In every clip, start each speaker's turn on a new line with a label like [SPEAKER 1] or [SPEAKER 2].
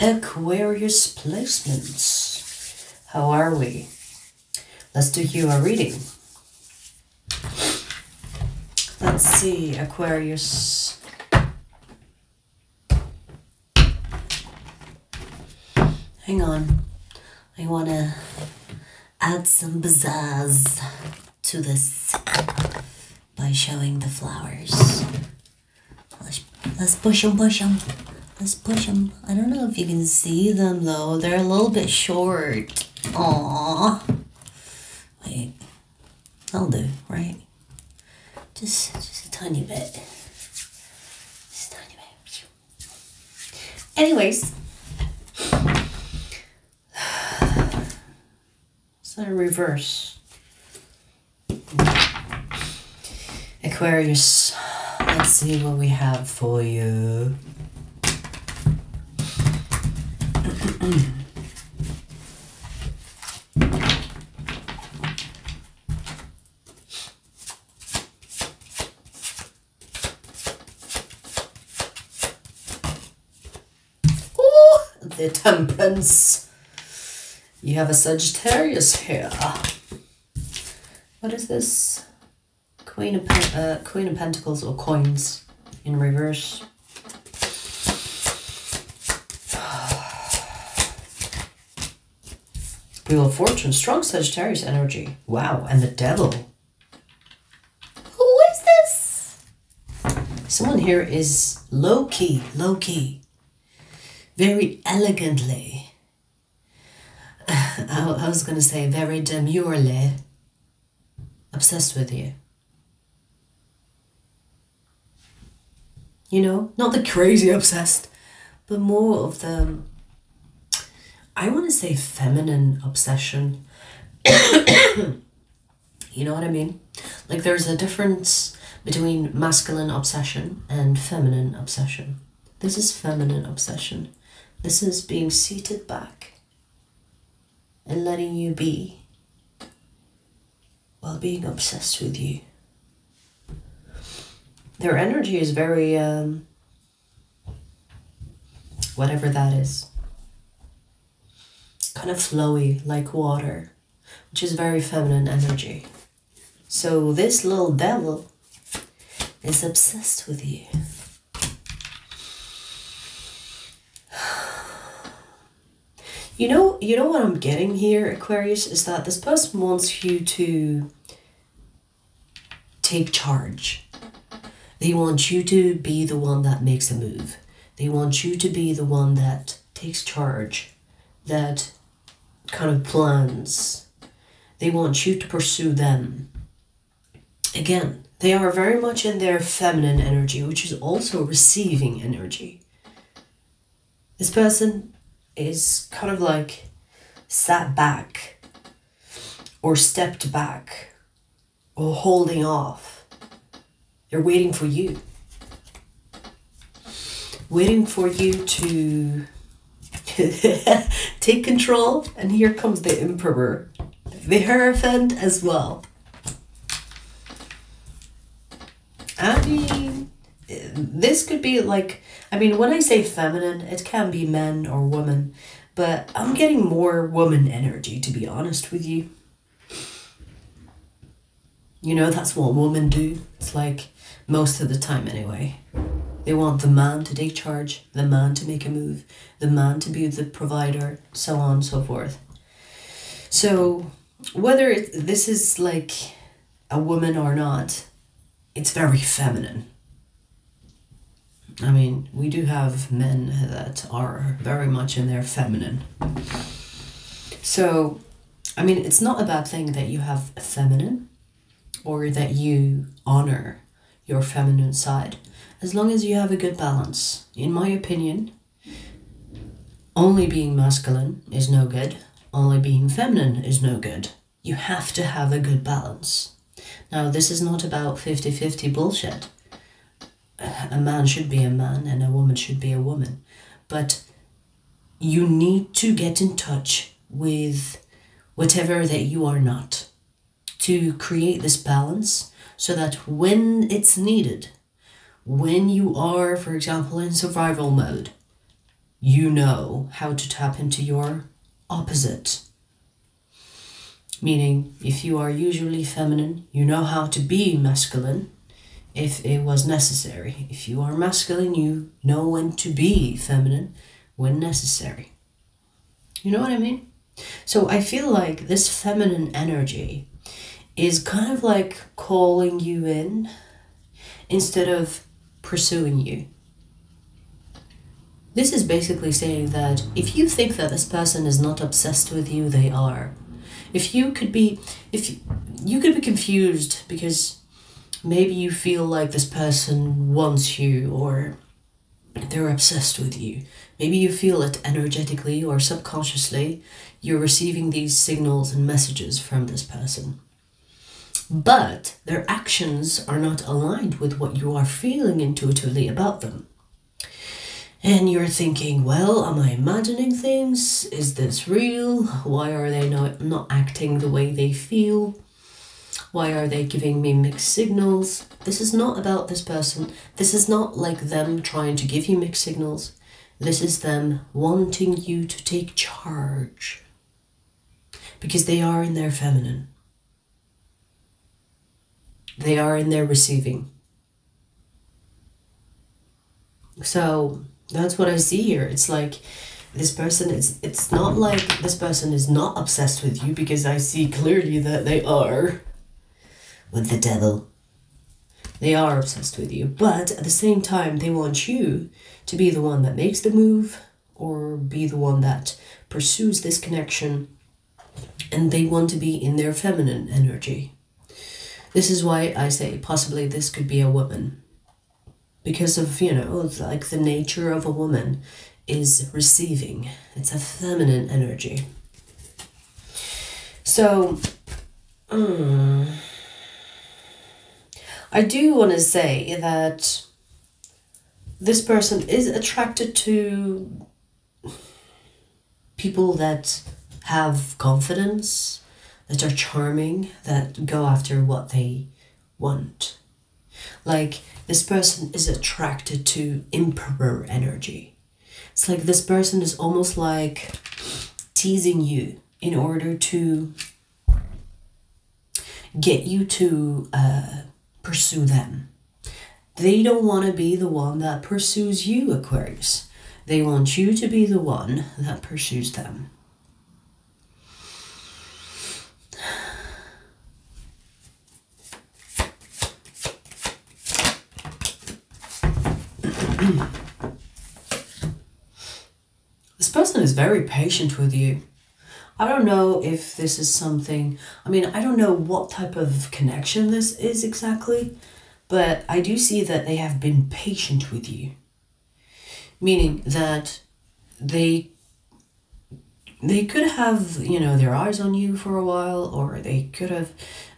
[SPEAKER 1] Aquarius placements. How are we? Let's do you a reading. Let's see, Aquarius. Hang on. I want to add some pizzazz to this by showing the flowers. Let's push them, push them. Let's push them. I don't know if you can see them though. They're a little bit short. Aww. Wait. I'll do, right? Just a tiny bit. Just a tiny bit. Anyways. So reverse. Aquarius. Let's see what we have for you. The Temperance. You have a Sagittarius here. What is this? Queen of Pentacles or coins in reverse. Wheel of Fortune, strong Sagittarius energy. Wow, and the Devil. Who is this? Someone here is low-key. Very elegantly. I was going to say very demurely obsessed with you. You know, not the crazy obsessed, but more of the, I want to say feminine obsession. You know what I mean? Like there's a difference between masculine obsession and feminine obsession. This is feminine obsession. This is being seated back and letting you be while being obsessed with you. Their energy is very, whatever that is, kind of flowy like water, which is very feminine energy. So this little devil is obsessed with you. You know what I'm getting here, Aquarius, is that this person wants you to take charge. They want you to be the one that makes a move. They want you to be the one that takes charge, that kind of plans. They want you to pursue them. Again, they are very much in their feminine energy, which is also receiving energy. This person is kind of like sat back or stepped back or holding off. They're waiting for you. Waiting for you to take control. And here comes the Emperor. The Hierophant as well. I mean, this could be like, I mean, when I say feminine, it can be men or women, but I'm getting more woman energy, to be honest with you. You know, that's what women do. It's like, most of the time anyway. They want the man to take charge, the man to make a move, the man to be the provider, so on and so forth. So, whether this is like a woman or not, it's very feminine. I mean, we do have men that are very much in their feminine. So, I mean, it's not a bad thing that you have a feminine or that you honor your feminine side, as long as you have a good balance. In my opinion, only being masculine is no good. Only being feminine is no good. You have to have a good balance. Now, this is not about 50-50 bullshit. A man should be a man and a woman should be a woman. But you need to get in touch with whatever that you are not to create this balance so that when it's needed, when you are, for example, in survival mode, you know how to tap into your opposite. Meaning, if you are usually feminine, you know how to be masculine if it was necessary. If you are masculine, you know when to be feminine when necessary. You know what I mean? So I feel like this feminine energy is kind of like calling you in instead of pursuing you. This is basically saying that if you think that this person is not obsessed with you, they are. If you could be confused because maybe you feel like this person wants you or they're obsessed with you. Maybe you feel it energetically or subconsciously. You're receiving these signals and messages from this person. But their actions are not aligned with what you are feeling intuitively about them. And you're thinking, well, am I imagining things? Is this real? Why are they not acting the way they feel? Why are they giving me mixed signals? This is not about this person. This is not like them trying to give you mixed signals. This is them wanting you to take charge. Because they are in their feminine. They are in their receiving. So that's what I see here. It's like this person, it's not like this person is not obsessed with you, because I see clearly that they are with the devil. They are obsessed with you, but at the same time, they want you to be the one that makes the move or be the one that pursues this connection, and they want to be in their feminine energy. This is why I say possibly this could be a woman. Because of, you know, like the nature of a woman is receiving. It's a feminine energy. So, I do want to say that this person is attracted to people that have confidence, that are charming, that go after what they want. Like, this person is attracted to emperor energy. It's like this person is almost like teasing you in order to get you to pursue them. They don't want to be the one that pursues you, Aquarius. They want you to be the one that pursues them. This person is very patient with you. I don't know if this is something, I mean, I don't know what type of connection this is exactly, but I do see that they have been patient with you. Meaning that they could have, you know, their eyes on you for a while, or they could have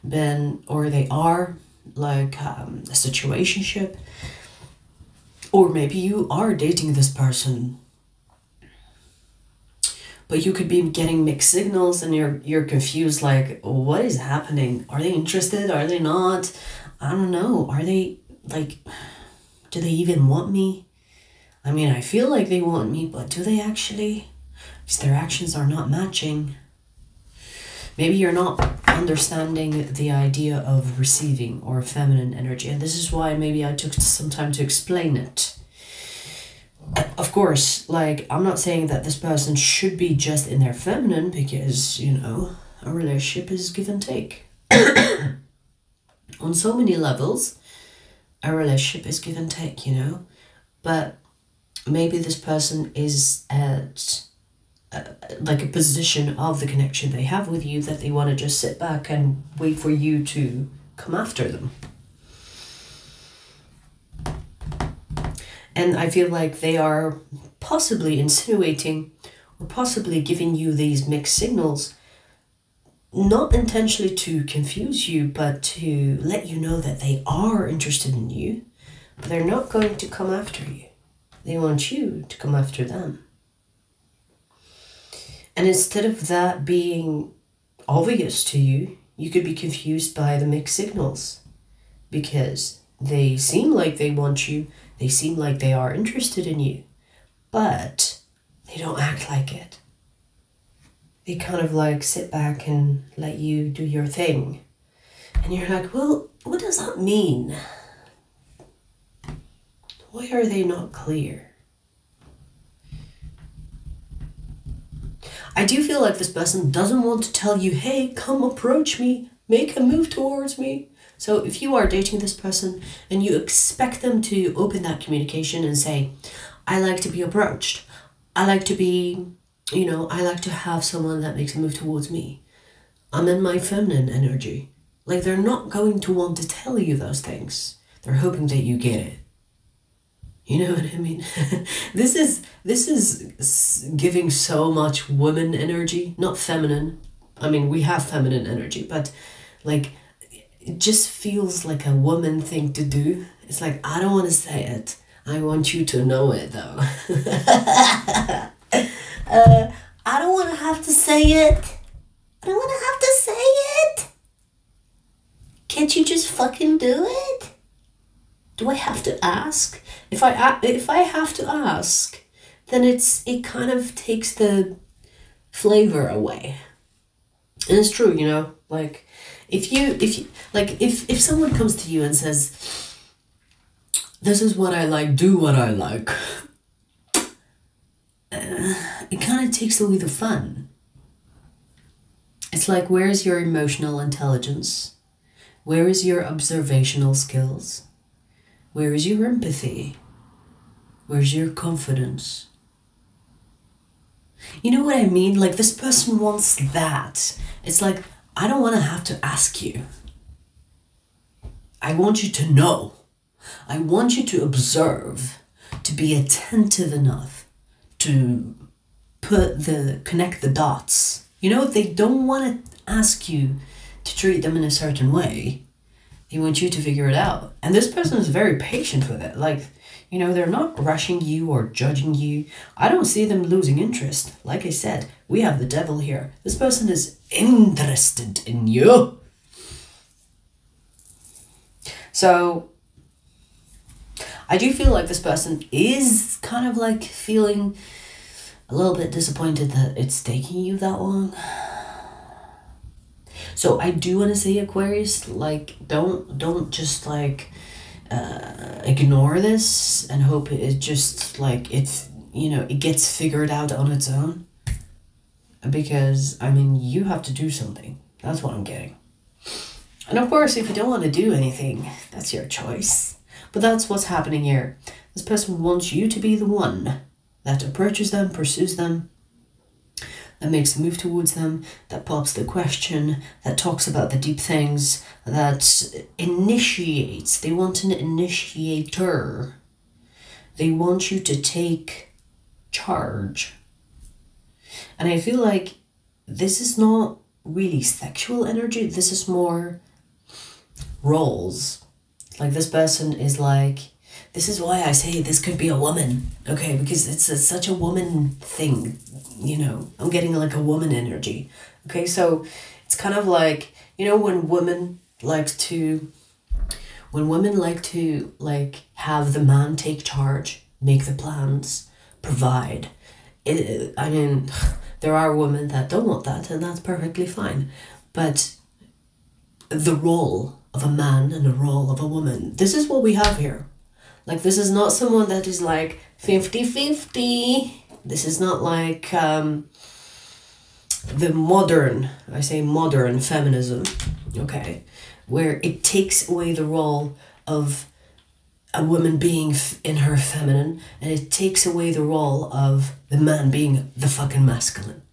[SPEAKER 1] been, or they are like a situationship, or maybe you are dating this person, but you could be getting mixed signals and you're confused, like, what is happening? Are they interested? Are they not? I don't know. Are they, like, do they even want me? I mean, I feel like they want me, but do they actually? Because their actions are not matching. Maybe you're not understanding the idea of receiving or feminine energy, and this is why maybe I took some time to explain it. Of course, like, I'm not saying that this person should be just in their feminine, because, you know, a relationship is give and take. On so many levels, a relationship is give and take, you know. But maybe this person is at like a position of the connection they have with you that they want to just sit back and wait for you to come after them. And I feel like they are possibly insinuating or possibly giving you these mixed signals, not intentionally to confuse you, but to let you know that they are interested in you, but they're not going to come after you. They want you to come after them. And instead of that being obvious to you, you could be confused by the mixed signals, because they seem like they want you, they seem like they are interested in you, but they don't act like it. They kind of like sit back and let you do your thing. And you're like, well, what does that mean? Why are they not clear? I do feel like this person doesn't want to tell you, hey, come approach me, make a move towards me. So if you are dating this person and you expect them to open that communication and say, I like to be approached. I like to be, I like to have someone that makes a move towards me. I'm in my feminine energy. Like, they're not going to want to tell you those things. They're hoping that you get it. You know what I mean? This is giving so much woman energy, not feminine. I mean, we have feminine energy, but like, it just feels like a woman thing to do. It's like, I don't want to say it. I want you to know it though. I don't want to have to say it. I don't want to have to say it. Can't you just fucking do it? Do I have to ask? If I have to ask, then it kind of takes the flavor away. And it's true, like if someone comes to you and says, this is what I like, do what I like, it kind of takes away the fun. It's like, where's your emotional intelligence? Where is your observational skills? Where is your empathy? Where's your confidence? You know what I mean? Like, this person wants that. It's like, I don't want to have to ask you. I want you to know. I want you to observe, to be attentive enough to connect the dots. They don't want to ask you to treat them in a certain way. They want you to figure it out. And this person is very patient with it. Like, they're not rushing you or judging you. I don't see them losing interest. Like I said, we have the devil here. This person is interested in you. So, I do feel like this person is kind of like feeling a little bit disappointed that it's taking you that long. So I do want to say, Aquarius, like, don't just like ignore this and hope it just like it gets figured out on its own. Because I mean, you have to do something. That's what I'm getting. And of course, if you don't want to do anything, that's your choice. But that's what's happening here. This person wants you to be the one that approaches them, pursues them, that makes a move towards them, that pops the question, that talks about the deep things, that initiates. They want an initiator. They want you to take charge. And I feel like this is not really sexual energy. This is more roles. Like, this person is like, this is why I say this could be a woman, okay? Because it's such a woman thing, I'm getting like a woman energy, okay? So it's kind of like, when women like to like have the man take charge, make the plans, provide. I mean, there are women that don't want that, and that's perfectly fine. But the role of a man and the role of a woman, this is what we have here. Like, this is not someone that is like 50-50. This is not like the modern feminism, okay, where it takes away the role of a woman being in her feminine, and it takes away the role of the man being the fucking masculine.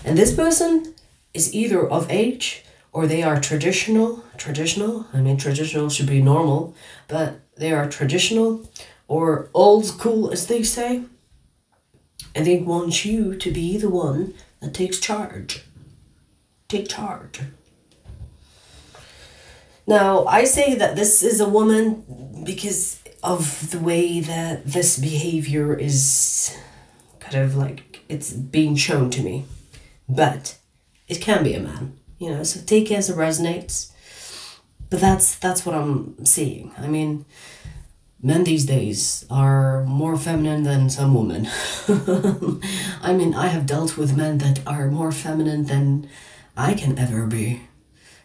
[SPEAKER 1] And this person is either of age, or they are traditional. I mean, traditional should be normal, but they are traditional or old school, as they say. And they want you to be the one that takes charge. Take charge. Now, I say that this is a woman because of the way that this behavior is kind of like, it's being shown to me. But it can be a man, so take it as it resonates. But that's what I'm seeing. I mean, men these days are more feminine than some women. I mean, I have dealt with men that are more feminine than I can ever be.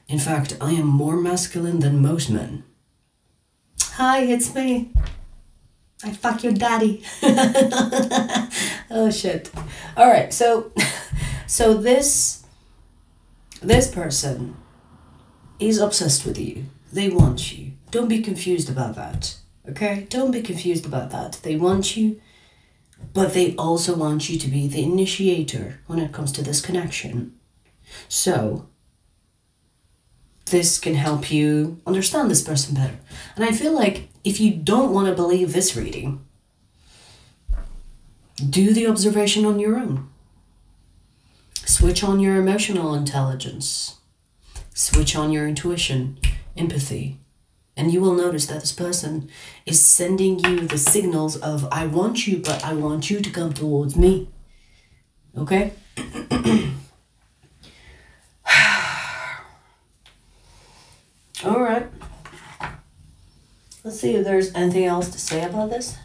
[SPEAKER 1] In fact, I am more masculine than most men. Hi, it's me. I fuck your daddy. Oh shit. All right, so this person is obsessed with you. They want you. Don't be confused about that. Okay? Don't be confused about that. They want you, but they also want you to be the initiator when it comes to this connection. So this can help you understand this person better. And I feel like if you don't want to believe this reading, do the observation on your own. Switch on your emotional intelligence. Switch on your intuition, empathy. And you will notice that this person is sending you the signals of, I want you, but I want you to come towards me. Okay? All right. Let's see if there's anything else to say about this.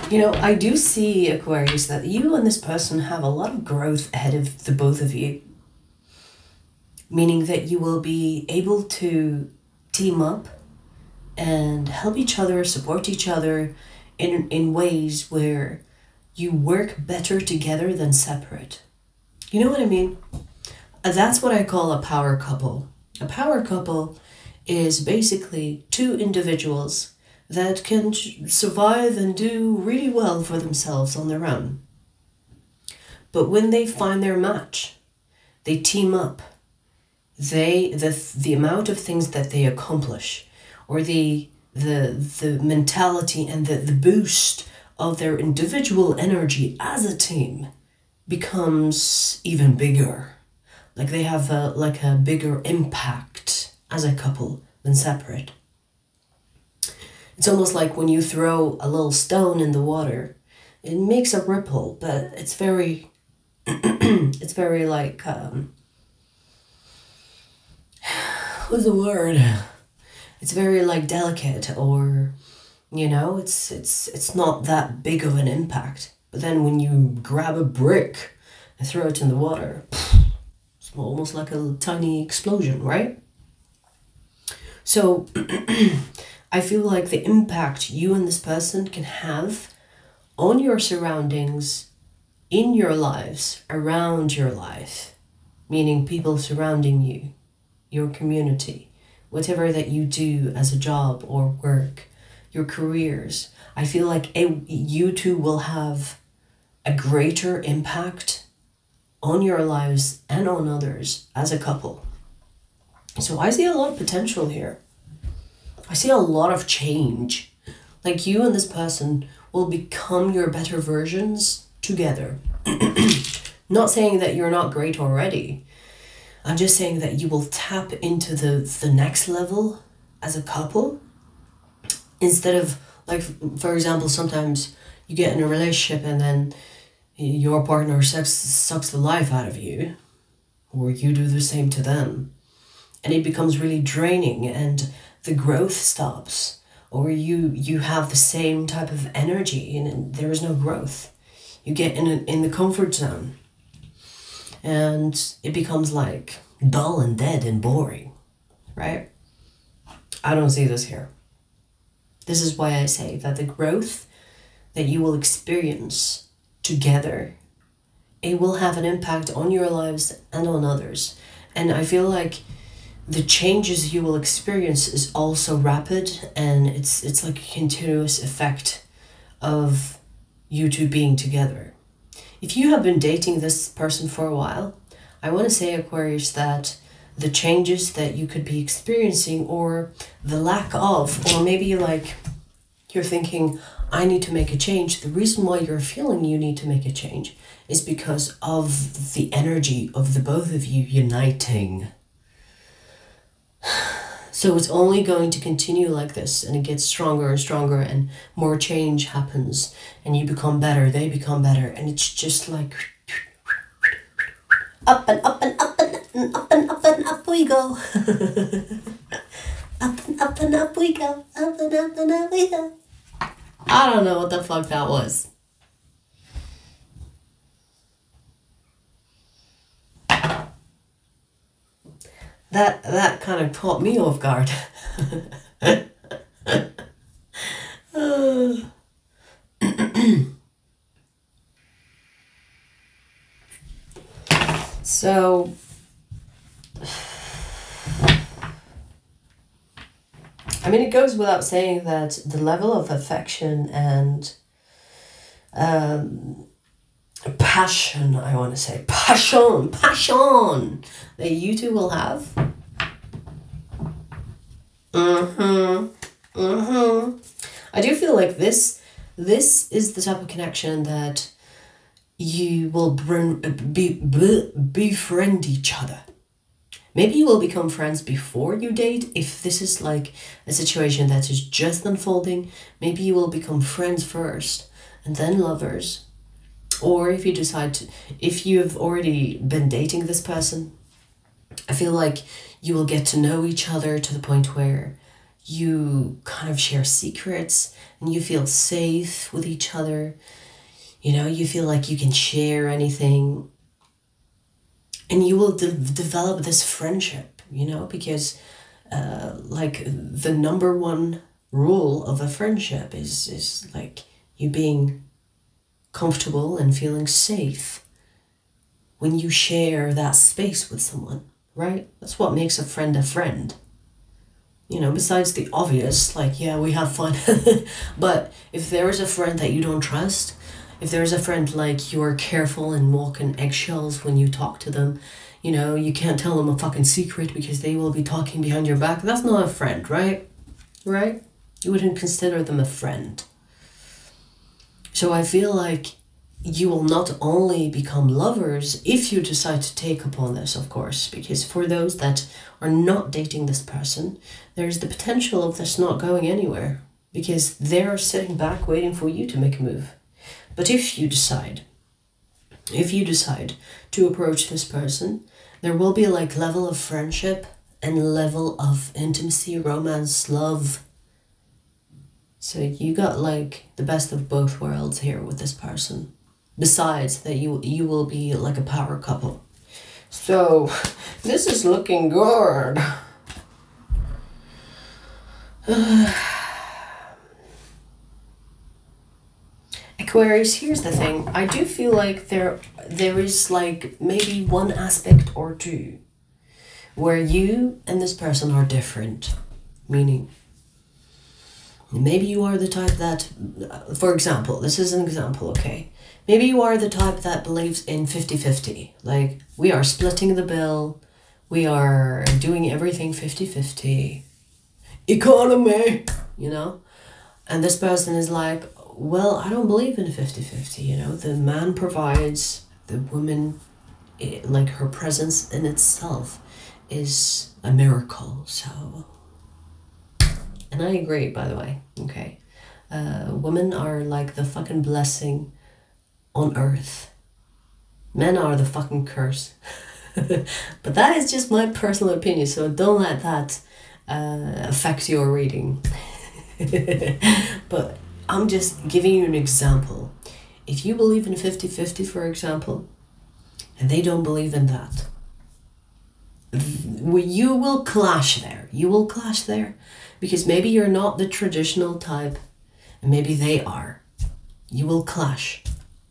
[SPEAKER 1] You know, I do see, Aquarius, that you and this person have a lot of growth ahead of the both of you. Meaning that you will be able to team up and help each other, support each other in ways where you work better together than separate. You know what I mean? That's what I call a power couple. A power couple is basically two individuals that can survive and do really well for themselves on their own. But when they find their match, they team up. The amount of things that they accomplish, or the mentality and the boost of their individual energy as a team becomes even bigger. Like they have a bigger impact as a couple than separate. It's almost like when you throw a little stone in the water, it makes a ripple, but it's very, it's very like, what's the word? It's very like delicate, or, you know, it's not that big of an impact. But then when you grab a brick and throw it in the water, it's almost like a tiny explosion, right? So I feel like the impact you and this person can have on your surroundings, in your lives, around your life, meaning people surrounding you, your community, whatever that you do as a job or work, your careers. I feel like you two will have a greater impact on your lives and on others as a couple. So I see a lot of potential here. I see a lot of change. Like you and this person will become your better versions together. Not saying that you're not great already. I'm just saying that you will tap into the next level as a couple. Instead of, like, for example, sometimes you get in a relationship and then your partner sucks the life out of you. Or you do the same to them. And it becomes really draining and the growth stops, or you have the same type of energy and there is no growth. You get in the comfort zone and it becomes like dull and dead and boring, right? I don't see this here. This is why I say that the growth that you will experience together, it will have an impact on your lives and on others. And I feel like the changes you will experience is also rapid, and it's like a continuous effect of you two being together. If you have been dating this person for a while, I want to say, Aquarius, that the changes that you could be experiencing, or the lack of, or maybe like you're thinking, I need to make a change. The reason why you're feeling you need to make a change is because of the energy of the both of you uniting. So it's only going to continue like this, and it gets stronger and stronger, and more change happens, and you become better, they become better, and it's just like up and up and up and up and up and up we go. Up and up and up we go. Up and up and up we go. I don't know what the fuck that was. That kind of caught me off guard. So I mean, it goes without saying that the level of affection and passion, I want to say, passion that you two will have. I do feel like this is the type of connection that you will befriend each other. Maybe you will become friends before you date. If this is like a situation that is just unfolding, maybe you will become friends first and then lovers. Or if you decide to, if you've already been dating this person, I feel like you will get to know each other to the point where you kind of share secrets and you feel safe with each other. You know, you feel like you can share anything. And you will develop this friendship, you know, because like the number one rule of a friendship is like you being comfortable and feeling safe when you share that space with someone, right? That's what makes a friend a friend. You know, besides the obvious, like, yeah, we have fun. But if there is a friend that you don't trust, if there's a friend like you're careful and walk in eggshells when you talk to them, you know, you can't tell them a fucking secret because they will be talking behind your back. That's not a friend, right? Right? You wouldn't consider them a friend. So I feel like you will not only become lovers if you decide to take upon this, of course, because for those that are not dating this person, there's the potential of this not going anywhere because they're sitting back waiting for you to make a move. But if you decide to approach this person, there will be like level of friendship and level of intimacy, romance, love. So you got like the best of both worlds here with this person. Besides that you will be like a power couple. So this is looking good. Aquarius, here's the thing. I do feel like there is like maybe one aspect or two where you and this person are different. Meaning, maybe you are the type that, for example, this is an example, okay? Maybe you are the type that believes in 50-50. Like, we are splitting the bill. We are doing everything 50-50. Economy, you know? And this person is like, well, I don't believe in 50-50, you know? The man provides, the woman, like her presence in itself is a miracle, so... And I agree, by the way, okay? Women are like the fucking blessing on earth. Men are the fucking curse. But that is just my personal opinion, so don't let that affect your reading. But I'm just giving you an example. If you believe in 50-50, for example, and they don't believe in that, you will clash there. You will clash there. Because maybe you're not the traditional type, and maybe they are. You will clash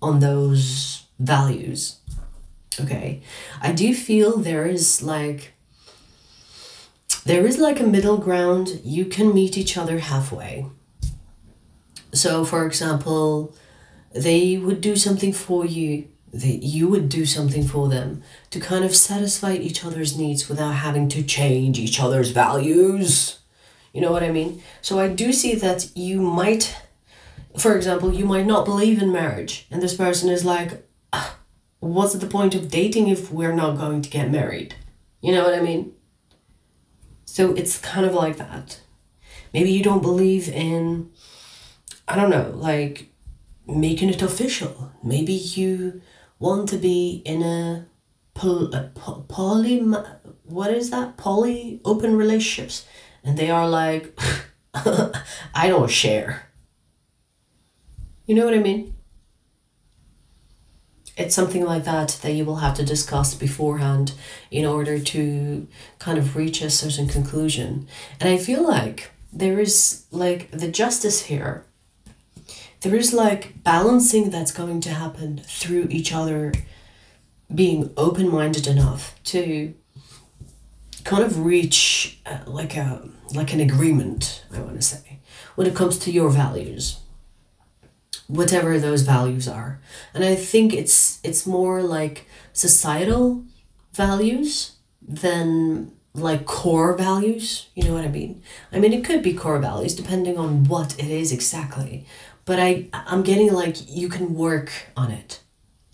[SPEAKER 1] on those values. Okay? I do feel there is like a middle ground. You can meet each other halfway. So, for example, they would do something for you. You would do something for them to kind of satisfy each other's needs without having to change each other's values. You know what I mean? So I do see that you might For example, you might not believe in marriage, and this person is like, "Ah, what's the point of dating if we're not going to get married?" You know what I mean? So it's kind of like that. Maybe you don't believe in, I don't know, like making it official. Maybe you want to be in a what is that? Poly open relationships. And they are like, I don't share. You know what I mean? It's something like that you will have to discuss beforehand in order to kind of reach a certain conclusion. And I feel like there is like the justice here. There is like balancing that's going to happen through each other being open-minded enough to kind of reach like an agreement, I want to say, when it comes to your values, whatever those values are. And I think it's more like societal values than like core values. You know what I mean? I mean, it could be core values depending on what it is exactly, but I'm getting like you can work on it.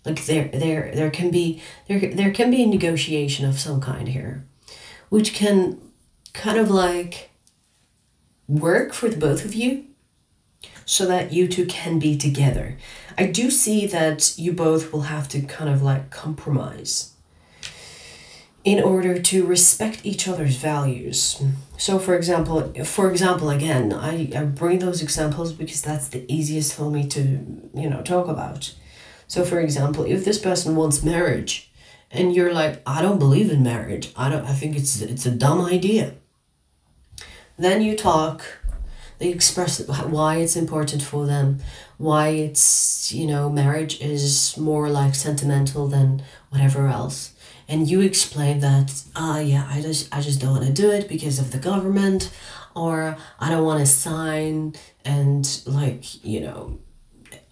[SPEAKER 1] Like there can be a negotiation of some kind here, which can kind of like work for the both of you so that you two can be together. I do see that you both will have to kind of like compromise in order to respect each other's values. So for example, again, I bring those examples because that's the easiest for me to, talk about. So for example, if this person wants marriage and you're like, I don't believe in marriage, I think it's a dumb idea. Then you talk, they express why it's important for them, why it's, marriage is more like sentimental than whatever else. And you explain that, I just don't want to do it because of the government, or I don't want to sign, and like,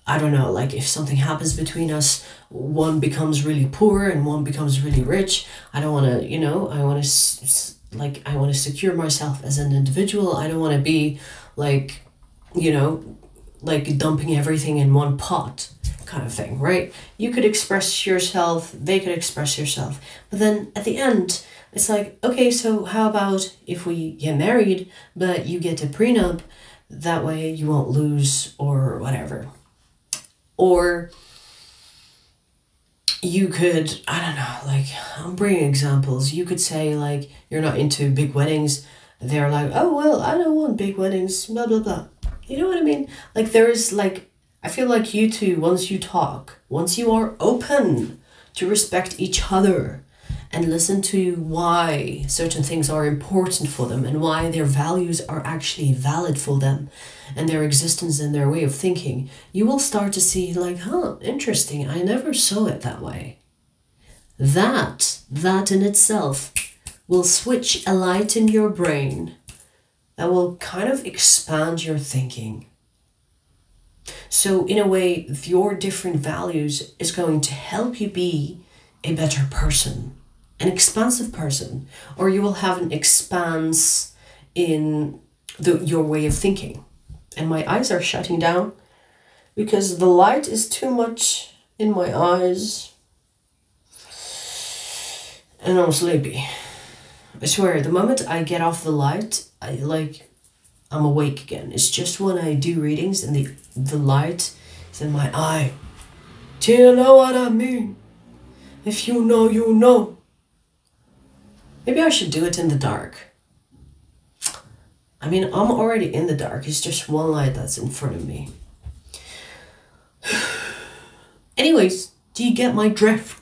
[SPEAKER 1] I don't know, like if something happens between us, one becomes really poor and one becomes really rich. I don't want to, I want to, I want to secure myself as an individual. I don't want to be like, like dumping everything in one pot kind of thing, right? You could express yourself, they could express yourself. But then at the end, it's like, okay, so how about if we get married, but you get a prenup, that way you won't lose or whatever. Or you could, I don't know, like, I'm bringing examples. You could say, like, you're not into big weddings. They're like, oh, well, I don't want big weddings, blah, blah, blah. You know what I mean? Like, there is, like, I feel like you two, once you talk, once you are open to respect each other and listen to why certain things are important for them and why their values are actually valid for them and their existence and their way of thinking, you will start to see like, interesting, I never saw it that way. That in itself will switch a light in your brain that will kind of expand your thinking. So in a way, your different values is going to help you be a better person, an expansive person, or you will have an expanse in your way of thinking. And my eyes are shutting down because the light is too much in my eyes and I'm sleepy. I swear, the moment I get off the light, I'm awake again. It's just when I do readings and the light is in my eye. Do you know what I mean? If you know, you know. Maybe I should do it in the dark. I mean, I'm already in the dark. It's just one light that's in front of me. Anyways, do you get my drift?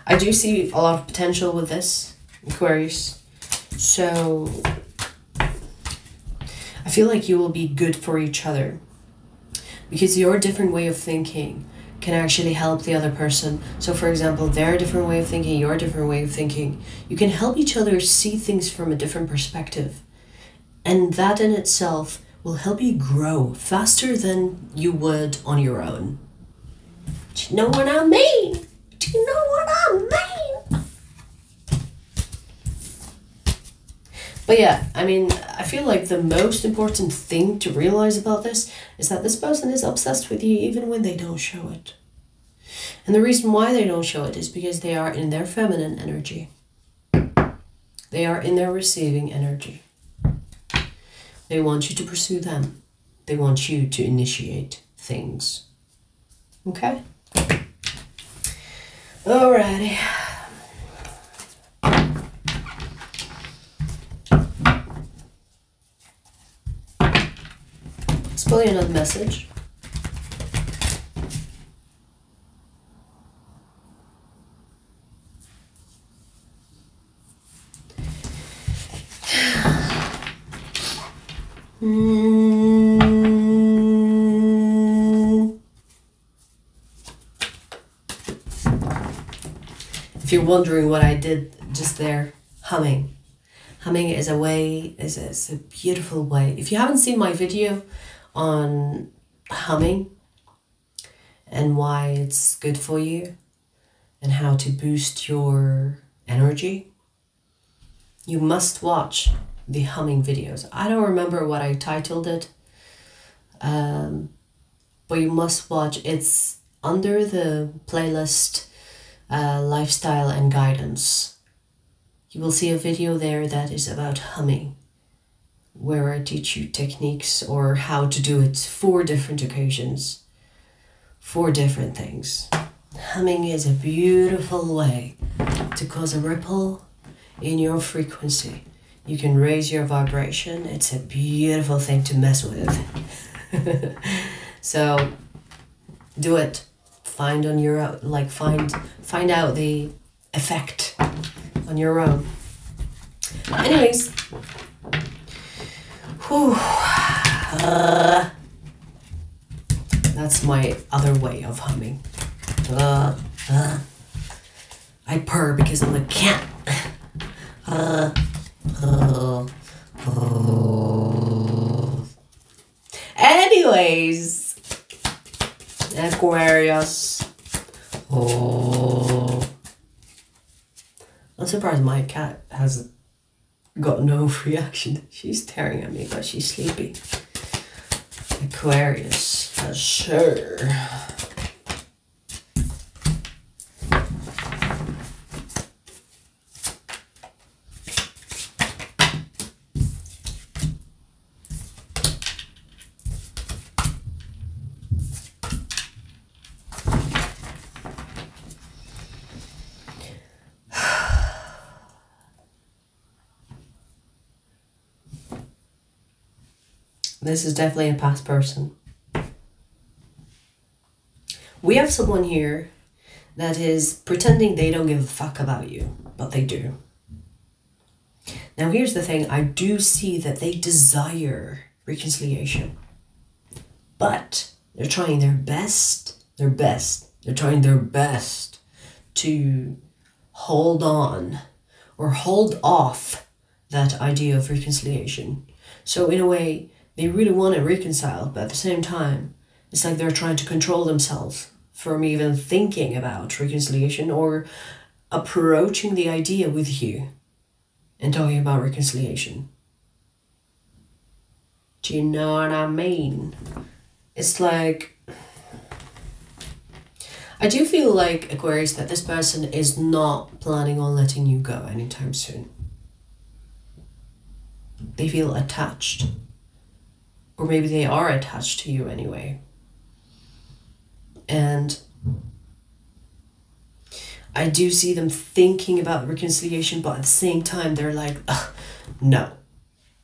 [SPEAKER 1] I do see a lot of potential with this, Aquarius. So I feel like you will be good for each other because your different way of thinking can actually help the other person. So for example, their different way of thinking, your different way of thinking, you can help each other see things from a different perspective. And that in itself will help you grow faster than you would on your own. Do you know what I mean? Do you know what I mean? But yeah, I mean, I feel like the most important thing to realize about this is that this person is obsessed with you even when they don't show it. And the reason why they don't show it is because they are in their feminine energy. They are in their receiving energy. They want you to pursue them. They want you to initiate things. Okay? Alrighty. Let's pull you another message. If you're wondering what I did just there, humming. Humming is a way, is a beautiful way. If you haven't seen my video on humming and why it's good for you and how to boost your energy, you must watch the humming videos. I don't remember what I titled it, but you must watch. It's under the playlist lifestyle and guidance. You will see a video there that is about humming, where I teach you techniques or how to do it for different occasions, for different things. Humming is a beautiful way to cause a ripple in your frequency. You can raise your vibration. It's a beautiful thing to mess with. So do it. Find on your own, like find out the effect on your own. Anyways, that's my other way of humming. I purr because I'm a cat. Anyways, Aquarius. I'm surprised my cat has got no reaction. She's staring at me, but she's sleepy. Aquarius, for sure. This is definitely a past person. We have someone here that is pretending they don't give a fuck about you, but they do. Now here's the thing, I do see that they desire reconciliation, but they're trying their best, they're trying their best to hold on or hold off that idea of reconciliation. So in a way, they really want to reconcile, but at the same time, it's like they're trying to control themselves from even thinking about reconciliation or approaching the idea with you and talking about reconciliation. Do you know what I mean? It's like, I do feel like, Aquarius, that this person is not planning on letting you go anytime soon. They feel attached. Or maybe they are attached to you anyway. And I do see them thinking about reconciliation, but at the same time, they're like, no,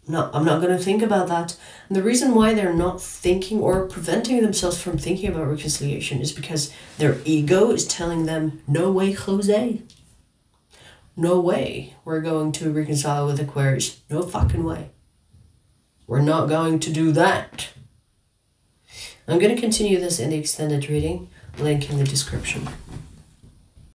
[SPEAKER 1] I'm not going to think about that. And the reason why they're not thinking or preventing themselves from thinking about reconciliation is because their ego is telling them, no way, Jose. No way we're going to reconcile with Aquarius. No fucking way. We're not going to do that. I'm going to continue this in the extended reading, link in the description.